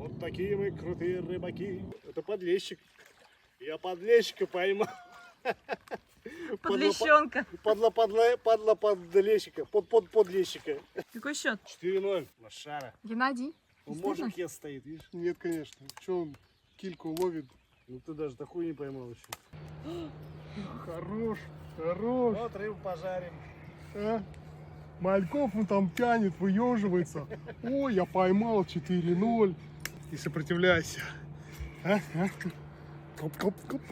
Вот такие мы крутые рыбаки. Это подлещик. Я подлещика поймал. Подлещенка. Подлещика. Подлещика. Какой счет? 4-0. Лошара. Геннадий? Ну, может, я стоит, видишь? Нет, конечно. Че он кильку ловит? Ну ты даже такую не поймал еще. Хорош, хорош. Вот рыбу пожарим. А? Мальков он там тянет, выеживается. Ой, я поймал 4-0. Не сопротивляйся. А? Коп-коп-коп.